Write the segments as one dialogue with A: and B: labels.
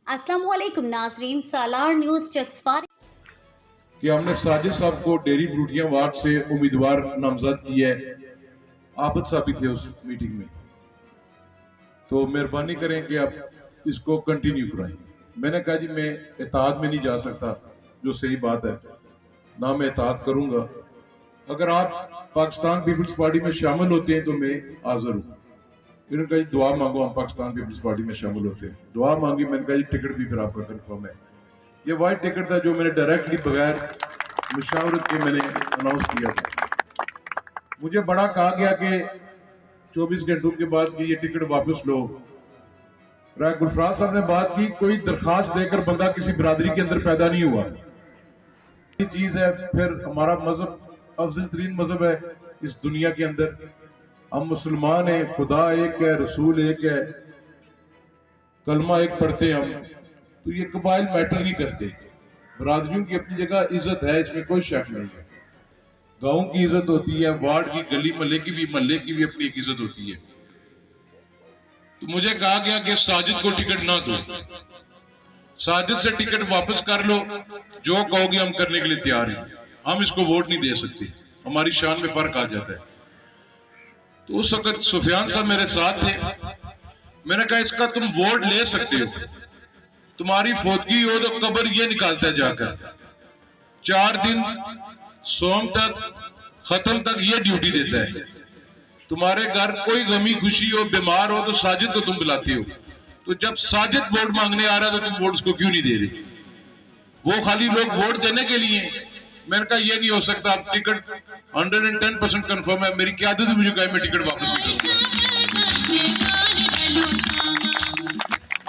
A: अस्सलामुअलैकुम नाज़रीन, सालार न्यूज़ चक्सवार
B: कि हमने साजिद साहब को डेरी ब्रूटियां वार्ड से उम्मीदवार नामजद किया है। आबद साहब भी थे उस मीटिंग में, तो मेहरबानी करें कि आप इसको कंटिन्यू कराएं। मैंने कहा जी मैं इत्तेहाद में नहीं जा सकता, जो सही बात है, ना मैं इत्तेहाद करूंगा। अगर आप पाकिस्तान पीपल्स पार्टी में शामिल होते हैं तो मैं हाजिर हूँ। इन्होंने कहा जी दुआ मांगो, हम पाकिस्तान पीपल्स पार्टी में शामिल होते हैं। दुआ मांगी, मैंने कहा जी टिकट भी फिर आपका कन्फर्म है। ये वाइट टिकट था जो मैंने डायरेक्टली बगैर मुशावरत के मैंने अनाउंस किया था। मुझे बड़ा कहा गया कि 24 घंटों के बाद कि ये टिकट वापस लो। राय गुलफराज साहब ने बात की, कोई दरखास्त देकर बंदा किसी बिरादरी के अंदर पैदा नहीं हुआ। ये चीज है, फिर हमारा मजहब अफजल तरीन मजहब है इस दुनिया के अंदर। हम मुसलमान हैं, खुदा एक है, रसूल एक है, कलमा एक पढ़ते हैं हम, तो ये कबाइल मैटर नहीं करते। बरादरियों की अपनी जगह इज्जत है, इसमें कोई शक नहीं है। गांव की इज्जत होती है, वार्ड की, गली महल्ले की भी अपनी एक इज्जत होती है। तो मुझे कहा गया कि साजिद को टिकट ना दो, साजिद से टिकट वापस कर लो, जो कहोगे हम करने के लिए तैयार हैं। हम इसको वोट नहीं दे सकते, हमारी शान में फर्क आ जाता है। तो उस वक्त सुफियान साहब मेरे साथ थे। मैंने कहा इसका तुम वोट ले सकते हो, तुम्हारी फौतगी हो तो कब्र ये निकालता है जाकर, 4 दिन सोम तक खत्म तक ये ड्यूटी देता है। तुम्हारे घर कोई गमी खुशी हो, बीमार हो, तो साजिद को तुम बुलाते हो। तो जब साजिद वोट मांगने आ रहा है तो तुम वोट उसको क्यों नहीं दे रहे? वो खाली लोग वोट देने के लिए। मैंने कहा ये नहीं हो सकता, आप टिकट 110% कंफर्म है। मेरी क़यादत मुझे कहा मैं टिकट वापस नहीं करूंगा।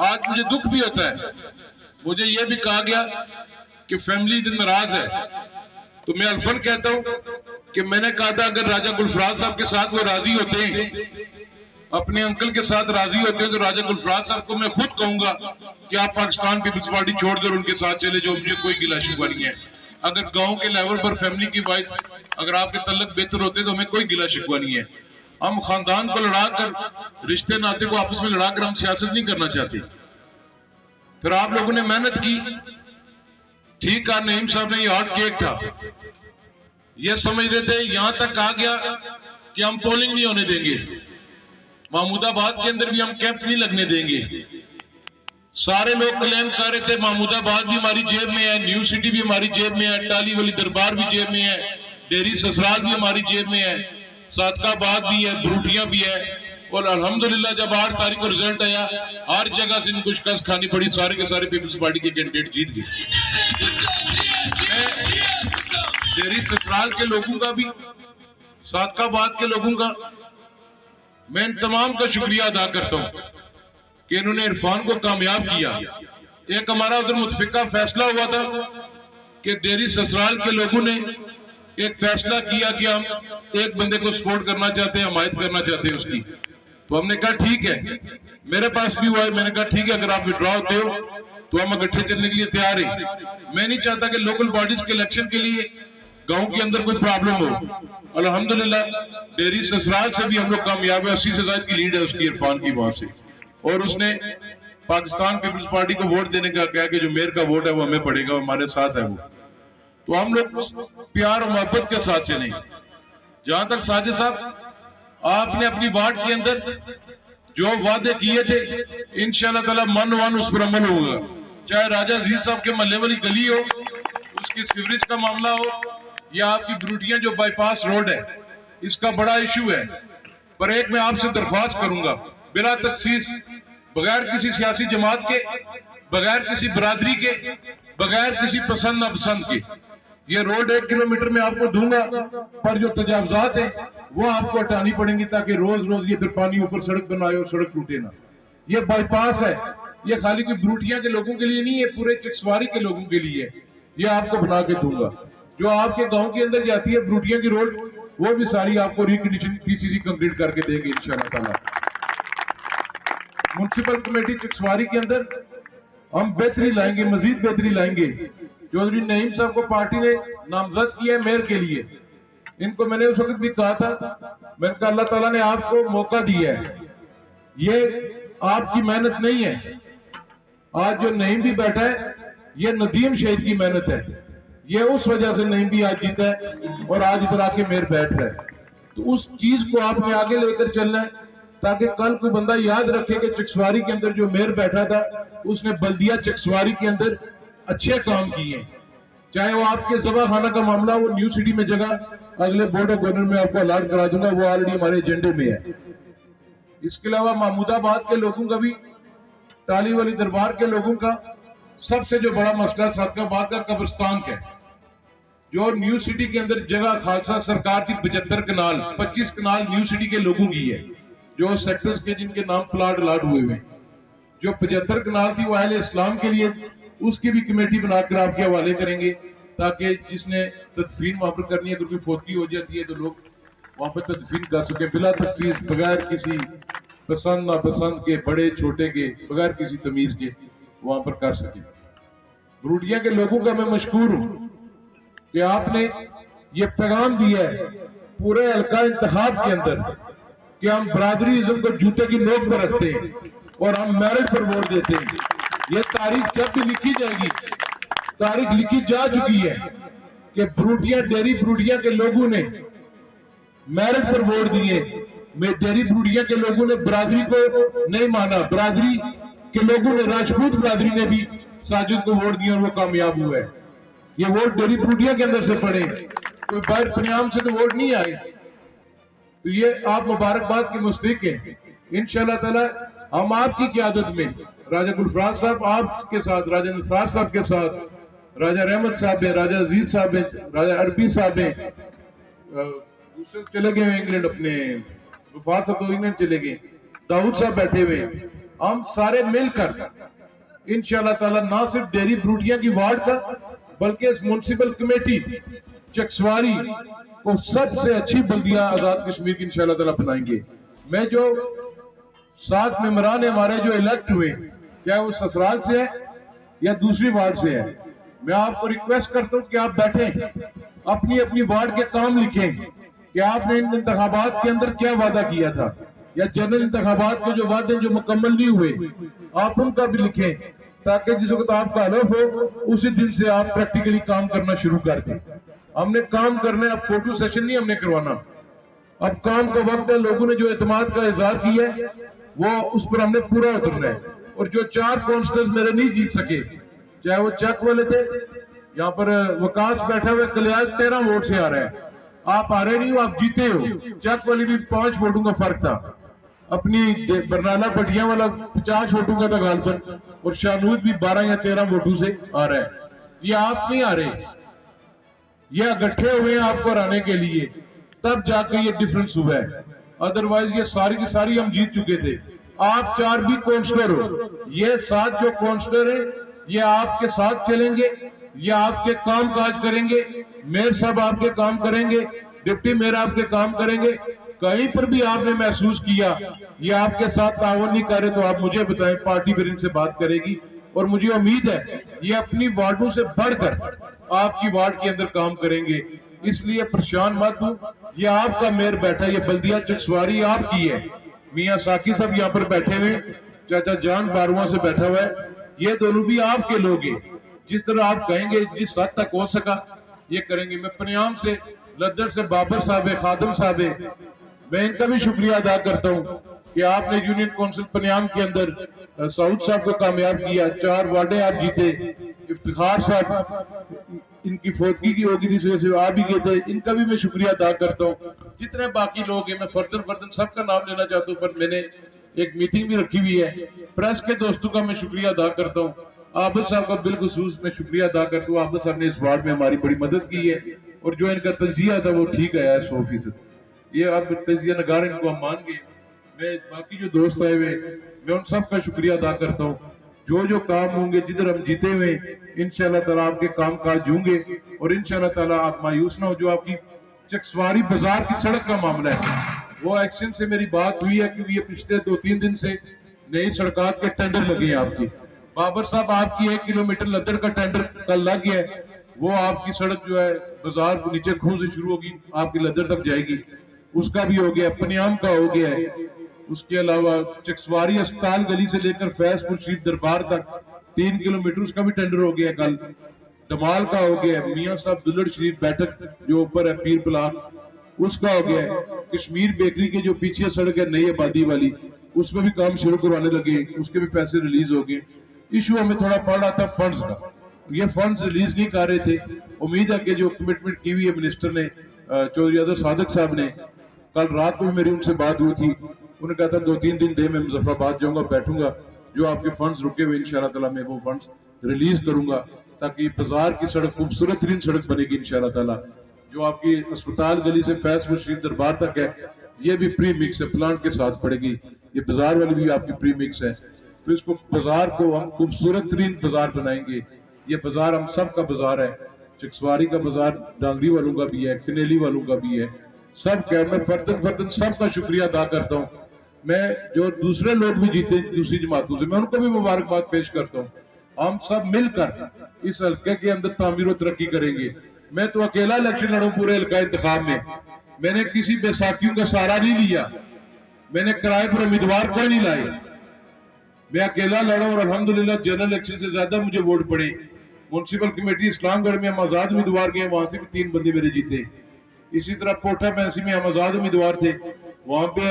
B: आज मुझे दुख भी होता है। मुझे यह भी कहा गया कि फैमिली नाराज है, तो मैं अल्फन कहता हूं कि मैंने कहा था अगर राजा गुलफराज साहब के साथ वो राजी होते हैं, अपने अंकल के साथ राजी होते हैं, तो राजा गुलफराज साहब को मैं खुद कहूंगा कि आप पाकिस्तान पीपल्स पार्टी छोड़ कर उनके साथ चले जाओ, मुझे कोई गिला शिकवा नहीं है। अगर गांव के लेवल पर फैमिली की वाइज अगर आपके तल्लक बेहतर होते तो हमें कोई गिला शिकवा नहीं है। हम खानदान को लड़ाकर, रिश्ते नाते को आपस में लड़ाकर हम सियासत नहीं करना चाहते। फिर आप लोगों ने मेहनत की, ठीक कहा नईम साहब ने, ये हॉट केक था। ये समझ रहे थे, यहां तक कहा गया कि हम पोलिंग नहीं होने देंगे, महमूदाबाद के अंदर भी हम कैंप नहीं लगने देंगे। सारे लोग क्लेम कर रहे थे महमूदाबाद भी हमारी जेब में है, न्यू सिटी भी हमारी जेब में है, टाली वाली दरबार भी जेब में है, डेरी ससुराल भी हमारी जेब में है, सादकाबाद भी है, ब्रूटियां भी है। और अल्हम्दुलिल्लाह जब 8 तारीख को रिजल्ट आया, हर जगह से इनको शिकस्त खानी पड़ी, सारे के सारे पीपल्स पार्टी के कैंडिडेट जीत गए। डेरी ससुराल के लोगों का भी, सादकाबाद के लोगों का मैं इन तमाम का शुक्रिया अदा करता हूं कि इन्होंने इरफान को कामयाब किया। एक हमारा उधर मुतफिका फैसला हुआ था कि डेरी ससुराल के लोगों ने एक फैसला किया कि हम एक बंदे को सपोर्ट करना चाहते हैं, हमायत करना चाहते हैं उसकी। तो हमने कहा ठीक है, मेरे पास भी हुआ है। मैंने कहा ठीक है, अगर आप विड्रॉ होते हो तो हम इकट्ठे चलने के लिए तैयार हैं। मैं नहीं चाहता कि लोकल बॉडीज के इलेक्शन के लिए गांव के अंदर कोई प्रॉब्लम हो। अल्हम्दुलिल्लाह डेरी ससुराल से भी हम लोग कामयाब है, 80 से ज्यादा की लीड है उसकी इरफान की वहां से। और उसने पाकिस्तान पीपल्स पार्टी को वोट देने का कहा कि जो मेयर का वोट है वो हमें पड़ेगा, हमारे साथ है वो। तो हम लोग प्यार और मोहब्बत के साथ चलें। जहां तक साजिद साहब, आपने अपनी वार्ड के अंदर जो वादे किए थे, इंशाअल्लाह ताला मन उस पर अमल होगा। चाहे राजा अजीज साहब के महल्ले वाली गली हो, उसकी सीवरेज का मामला हो, या आपकी ब्रूटियां जो बाईपास रोड है, इसका बड़ा इशू है। पर एक मैं आपसे दरख्वास्त करूंगा, बिला तखसीस, बगैर किसी सियासी जमात के, बगैर किसी बरादरी के, बगैर किसी पसंद नापसंद के, ये रोड 1 किलोमीटर में आपको दूंगा, पर जो तजावजात है वो आपको हटानी पड़ेंगी, ताकि रोज रोज ये फिर पानी ऊपर सड़क बनाए और सड़क टूटे ना। ये बाईपास है, ये खाली कोई ब्रूटियां के लोगों के लिए नहीं है, पूरे चक्सवारी के लोगों के लिए है। ये आपको बना के दूंगा। जो आपके गांव के अंदर जाती है ब्रूटियां की रोड, वो भी सारी आपको रिकंडीशन पीसीसी कंप्लीट करके देंगे इंशाअल्लाह ताला। म्युनिसिपल कमेटी चक्सवारी के अंदर हम बेहतरी लाएंगे, मजीद बेहतरी लाएंगे। चौधरी नईम साहब को पार्टी ने नामजद किया है मेयर के लिए। इनको मैंने उस वक्त भी कहा था, मैंने कहा अल्लाह ताला ने आपको मौका दिया है, ये आपकी मेहनत नहीं है, آج جو نعیم بھی بیٹھا ہے یہ ندیم شہید کی محنت ہے, یہ اس وجہ سے نعیم بھی آج جیتا ہے اور آج ادھر آ کے میر بیٹھ رہا ہے. تو اس چیز کو آپ نے آگے لے کر چلنا ہے تاکہ کل کوئی بندہ یاد رکھے کہ چکسواری کے اندر جو میر بیٹھا تھا اس نے بلدیہ چکسواری کے اندر اچھے کام کیے ہیں. چاہے وہ آپ کے ذبح خانہ کا معاملہ, وہ نیو سٹی میں جگہ اگلے بورڈ آف گورنر میں آپ کو الاٹ کرا دوں گا, وہ آلریڈی ہمارے ایجنڈے میں ہے. اس کے علاوہ محمود آباد کے لوگوں کا بھی, ٹالی والی دربار کے لوگوں کا سب سے جو بڑا مسئلہ صدقہ آباد کا قبرستان کا ہے. جو نیو سٹی کے اندر جگہ خالصہ سرکار کی 75 کنال 25 کنال نیو سٹی کے لوگوں کی ہے, جو سیکٹرز کے جن کے نام پلاٹ الاٹ ہوئے ہوئے. جو 75 کنال تھی وہ اہل اسلام کے لیے, اس کی بھی کمیٹی بنا کر آپ کے حوالے کریں گے تاکہ جس نے تدفین وہاں پر کرنی ہے, اگر کوئی فوتگی ہو جاتی ہے تو لوگ وہاں پر تدفین کر سکیں بلا تخصیص, بغیر کسی پسند ناپسند کے, بڑے چھوٹے کے, بغیر کسی تمیز کے وہاں پر کر سکیں. بروٹیا کے لوگوں کا میں مشکور ہوں کہ آپ نے یہ پیغام دیا ہے پورے حلقہ انتخاب کے اندر کہ ہم برادری ازم کو جوتے کی نوک پر رکھتے ہیں اور ہم میرٹ پر ووٹ دیتے ہیں. یہ تاریخ جب بھی لکھی جائے گی, تاریخ لکھی جا چکی ہے کہ بروٹیا ڈیری بروٹیا کے لوگوں نے میرٹ پر ووٹ دیے. ڈیری بروٹیا کے لوگوں نے برادری کو نہیں مانا, برادری کے لوگوں نے, راجپوت برادری نے بھی ساجد کو ووٹ دیا اور وہ کامیاب ہوا ہے. یہ ووٹ ڈیری بروٹیا کے اندر سے پڑے, کوئی باہر پنیام سے تو ووٹ نہیں آئے. تو یہ آپ مبارکباد کے مستحق ہیں. انشاءاللہ تعالی ہم آپ کی قیادت میں, راجہ گلفراز صاحب آپ کے ساتھ, راجہ نثار صاحب کے ساتھ, راجہ رحمت صاحب ہیں, راجہ عزیز صاحب ہیں, راجہ عربی صاحب ہیں, دوسرے چلے گئے ہیں انگلینڈ, اپنے غفار صاحب تو انگلینڈ چلے گئے, داؤد صاحب بیٹھے ہوئے ہیں. ہم سارے مل کر انشاءاللہ تعالی نہ صرف ڈیری بروٹیا کی وارڈ کا بلکہ اس منسپل کمیٹی چکسواری کو سب سے اچھی بلدیہ آزاد کشمیر کی انشاءاللہ تعالی بنائیں گے. میں جو 7 ممبران ہمارے جو الیکٹ ہوئے, کیا وہ سسرال سے ہے یا دوسری وارڈ سے ہے, میں آپ کو ریکویسٹ کرتا ہوں کہ آپ بیٹھیں, اپنی اپنی وارڈ کے کام لکھیں کہ آپ نے ان انتخابات کے اندر کیا وعدہ کیا تھا, یا جنرل انتخابات کے جو وعدے جو مکمل نہیں ہوئے آپ ان کا بھی لکھیں تاکہ جس وقت آپ کا حلف ہو اسی دن سے آپ پریکٹیکلی کام کرنا شروع کر دیں. ہم نے کام کرنا ہے, اب فوٹو سیشن نہیں ہم نے کروانا, اب کام کا وقت ہے. لوگوں نے جو اعتماد کا اظہار کیا ہے وہ اس پر ہم نے پورا اترنا ہے. اور جو 4 کونسلرز میرے نہیں جیت سکے, چاہے وہ چک والے تھے, یہاں پر وکاس بیٹھا ہوئے کلیال 13 ووٹ سے آ رہا ہے, آپ آ رہے نہیں ہو, آپ جیتے ہو. چک والی بھی 5 ووٹوں کا فرق تھا, اپنی برنالہ پٹیاں والا 50 ووٹوں کا تھا غالباً, اور شاہنود بھی 12 یا 13 ووٹوں سے آ رہا ہے. یہ آپ نہیں آ رہے, یہ اگٹھے ہوئے ہیں آپ کو ہرانے کے لیے, تب جا کے یہ ڈیفرنس ہوا ہے. ادروائز یہ ساری کی ساری ہم جیت چکے تھے. آپ 4 بھی کونسلر ہو, یہ 7 جو کونسلر ہیں یہ آپ کے ساتھ چلیں گے, یہ آپ کے کام کاج کریں گے, میئر صاحب آپ کے کام کریں گے, ڈپٹی میئر آپ کے کام کریں گے. کہیں پر بھی آپ نے محسوس کیا یہ آپ کے ساتھ تعاون نہیں کر رہے تو آپ مجھے بتائیں, پارٹی پھر ان سے بات کرے گی. اور مجھے امید ہے یہ اپنی وارڈوں سے بڑھ کر آپ کی وارڈ کے اندر کام کریں گے. اس لیے پریشان مت ہوں, یہ آپ کا میئر بیٹھا ہے, یہ بلدیہ چکسواری آپ کی ہے. میاں ساکی صاحب یہاں پر بیٹھے ہوئے, چاچا جان باروان سے بیٹھا ہوا ہے, یہ دونوں بھی آپ کے لوگ ہیں. جس طرح آپ کہیں گے جس حد تک ہو سکا یہ کریں گے. میں پنیام سے لدر سے بابر صاحب ہے, خادم صاحب ہے, میں ان کا بھی شکریہ ادا کرتا ہوں کہ آپ نے یونین کونسل پنیام کے اندر سعود صاحب کو کامیاب کیا, 4 وارڈیں آپ جیتے. افتخار صاحب ان کی فوتگی کی ہوگی جس وجہ سے آپ بھی گئے تھے, ان کا بھی میں شکریہ ادا کرتا ہوں. جتنے باقی لوگ ہیں میں فردن سب کا نام لینا چاہتا ہوں, پر میں نے ایک میٹنگ بھی رکھی ہوئی ہے. پریس کے دوستوں کا میں شکریہ ادا کرتا ہوں. عابد صاحب کا بالخصوص میں شکریہ ادا کرتا ہوں. عابد صاحب نے اس وارڈ میں ہماری بڑی مدد کی ہے, اور جو ان کا تجزیہ تھا وہ ٹھیک آیا ہے 100%. یہ اب تجزیہ نگار ان کو ہم مان گئے. میں باقی جو دوست آئے ہوئے میں ان سب کا شکریہ ادا کرتا ہوں. جو کام ہوں گے جدھر ہم جیتے ہوئے انشاءاللہ تعالیٰ آپ کے کام کاج ہوں گے, اور انشاءاللہ تعالیٰ آپ مایوس نہ ہو. جو آپ کی چکسواری بازار کی سڑک کا معاملہ ہے وہ ایکشن سے میری بات ہوئی ہے, کیونکہ یہ پچھلے 2-3 دن سے نئی سڑکات کے ٹینڈر لگے ہیں آپ کی. بابر صاحب آپ کی 1 کلومیٹر لدر کا ٹینڈر کل لگ گیا ہے, وہ آپ کی سڑک جو ہے بازار کو نیچے کھوں سے شروع ہوگی آپ کی لدر تک جائے گی, اس کا بھی ہو گیا. پنیام کا ہو گیا ہے. اس کے علاوہ چکسواری اسپتال گلی سے لے کر فیض پور شریف دربار تک 3 किलोमीटर उसका भी टेंडर हो गया, कल दमाल का हो गया, मियाँ साहब दुल्हड़ शरीफ बैठक जो ऊपर है पीर पलाक उसका हो गया है, कश्मीर बेकरी के जो पीछे सड़क है नई आबादी वाली उसमें भी काम शुरू करवाने लगे, उसके भी पैसे रिलीज हो गए। इशू हमें थोड़ा पड़ रहा था फंड्स का, ये फंड्स रिलीज नहीं कर रहे थे। उम्मीद है कि जो कमिटमेंट की हुई है मिनिस्टर ने चौधरी आज़ाद सादिक साहब ने, कल रात को भी मेरी उनसे बात हुई थी, उन्होंने कहा था 2-3 दिन दे, मैं मुजफ्फराबाद जाऊंगा, बैठूंगा, जो आपके फंड्स रुके हुए इंशाअल्लाह ताला मैं वो फंड्स रिलीज करूंगा ताकि बाजार की सड़क खूबसूरत तरीन सड़क बनेगी इंशाअल्लाह ताला। जो आपकी अस्पताल गली से फैजपुर शरीफ दरबार तक है ये भी प्री मिक्स है, प्लांट के साथ पड़ेगी, ये बाजार वाली भी आपकी प्री मिक्स है। तो इसको बाजार को हम खूबसूरत तरीन बाजार बनाएंगे। ये बाजार हम सब का बाजार है, चकसवारी का बाजार डांगरी वालों का भी है, कनेली वालों का भी है, सब क्या, मैं फर्दन सबका शुक्रिया अदा करता हूँ। मैं जो दूसरे लोग भी जीते दूसरी जमातों से, मैं उनको भी मुबारकबाद पेश करता हूँ। हम सब मिलकर इस हल्के के अंदर तामीर और तरक्की करेंगे। मैं तो अकेला इलेक्शन लड़ूं पूरे हल्का इंतखाब में, मैंने किसी बैसाखियों का सहारा नहीं लिया, मैंने किराए पर उम्मीदवार कोई नहीं लाए, मैं अकेला लड़ा और अल्हम्दुलिल्लाह जनरल इलेक्शन से ज्यादा मुझे वोट पड़े। म्युनिसिपल कमेटी इस्लामगढ़ में हम आजाद उम्मीदवार गए, वहां से भी 3 बंदे मेरे जीते। इसी तरह पोटा पैंसी में हम आजाद उम्मीदवार थे, वहां पे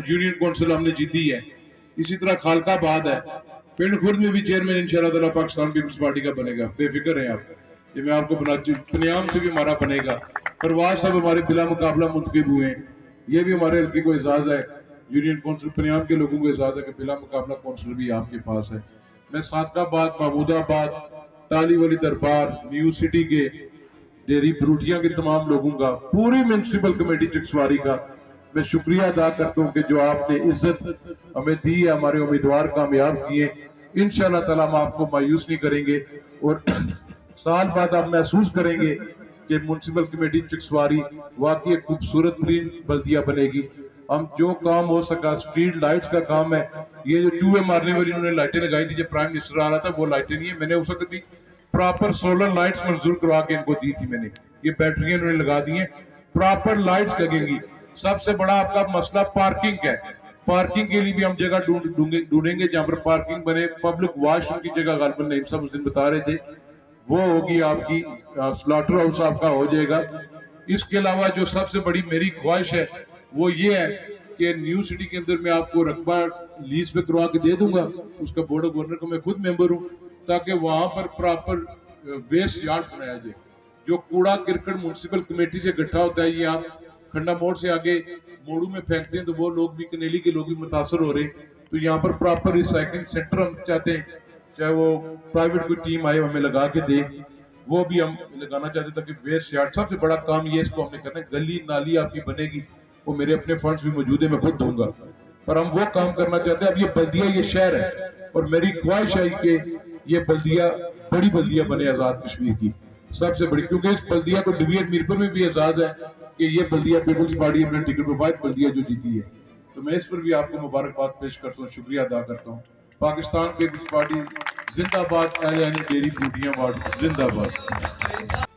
B: यूनियन काउंसिल हमने जीती है। इसी तरह खालकाबाद है, पिंड खुर्द में भी चेयरमैन इंशाअल्लाह ताला पाकिस्तान पीपल्स पार्टी का बनेगा, बेफिक्र हैं आप, ये मैं आपको बना, पनियाम से भी हमारा बनेगा। परवाज साहब हमारे बिला मुकाबला मुंतखब हुए हैं, ये भी हमारे हल्के को एजाज है, यूनियन काउंसिल पनियाम के लोगों को एजाज है कि बिला मुकाबला काउंसिल भी आपके पास है। मैं सादकाबाद, महमूदाबाद, ताली वाली दरबार, न्यू सिटी के डेरी ब्रूटिया के तमाम लोगों का, पूरी म्युनिसिपल कमेटी चकसवारी का मैं शुक्रिया अदा करता हूँ कि जो आपने इज्जत हमें दी है, हमारे उम्मीदवार कामयाब किए। इंशाअल्लाह ताला हम आपको मायूस नहीं करेंगे और साल बाद आप महसूस करेंगे कि म्युनिसिपल कमेटी चकसवारी वाकई एक खूबसूरत तरीन बल्दिया बनेगी। हम जो काम हो सका, स्ट्रीट लाइट्स का काम है, ये जो चूहे मारने वाली उन्होंने लाइटें लगाई थी जब प्राइम मिनिस्टर आ रहा था, वो लाइटें नहीं है, मैंने उस वक्त भी प्रॉपर सोलर लाइट्स मंजूर करवा के इनको दी थी मैंने, ये बैटरियां उन्होंने लगा दी हैं, प्रॉपर लाइट्स लगेंगी। सबसे बड़ा आपका मसला पार्किंग है, पार्किंग के लिए भी हम जगह ढूंढेंगे जहां पर पार्किंग बने, पब्लिक वॉशरूम की जगह गालबन नईम साहब उस दिन बता रहे थे, वो होगी आपकी, स्लॉटर हाउस आपका हो जाएगा। इसके अलावा जो सबसे बड़ी मेरी ख्वाहिश है वो ये है कि न्यू सिटी के अंदर मैं आपको रकबा लीज पे करवा के दे दूंगा, उसका बोर्ड ऑफ गवर्नर का मैं खुद मेंबर हूँ, ताकि वहां पर प्रॉपर वेस्ट यार्ड बनाया जाए। जो कूड़ा किरकट म्युनिसिपल कमेटी से इकट्ठा होता है, ये आप खंडा मोड़ से आगे मोड़ू में फेंकते हैं, तो वो लोग भी, कनेली के लोग भी मुतासर हो रहे हैं। तो यहाँ पर प्रॉपर रिसाइकलिंग सेंटर हम चाहते हैं, चाहे वो प्राइवेट कोई टीम आए हमें लगा के दे, वो भी हम लगाना चाहते हैं ताकि वेस्ट यार्ड, सबसे बड़ा काम ये इसको हमने करना है। गली नाली आपकी बनेगी, वो मेरे अपने फंड्स भी मौजूद है, मैं खुद दूंगा, पर हम वो काम करना चाहते हैं। अब ये बल्दिया, ये शहर है और मेरी ख्वाहिश है कि ये बल्दिया बड़ी बल्दिया बने आजाद कश्मीर की, सबसे बड़ी, क्योंकि इस बल्दिया को डिवीएट मीरपुर में भी एजाज है कि ये बल्दिया पीपल्स पार्टी अपने टिकट पर वाइट बल्दिया जो जीती है। तो मैं इस पर भी आपको मुबारकबाद पेश करता हूँ, शुक्रिया अदा करता हूँ। पाकिस्तान पीपल्स पार्टी जिंदाबाद, डेरी ब्रूटियां वार्ड जिंदाबाद।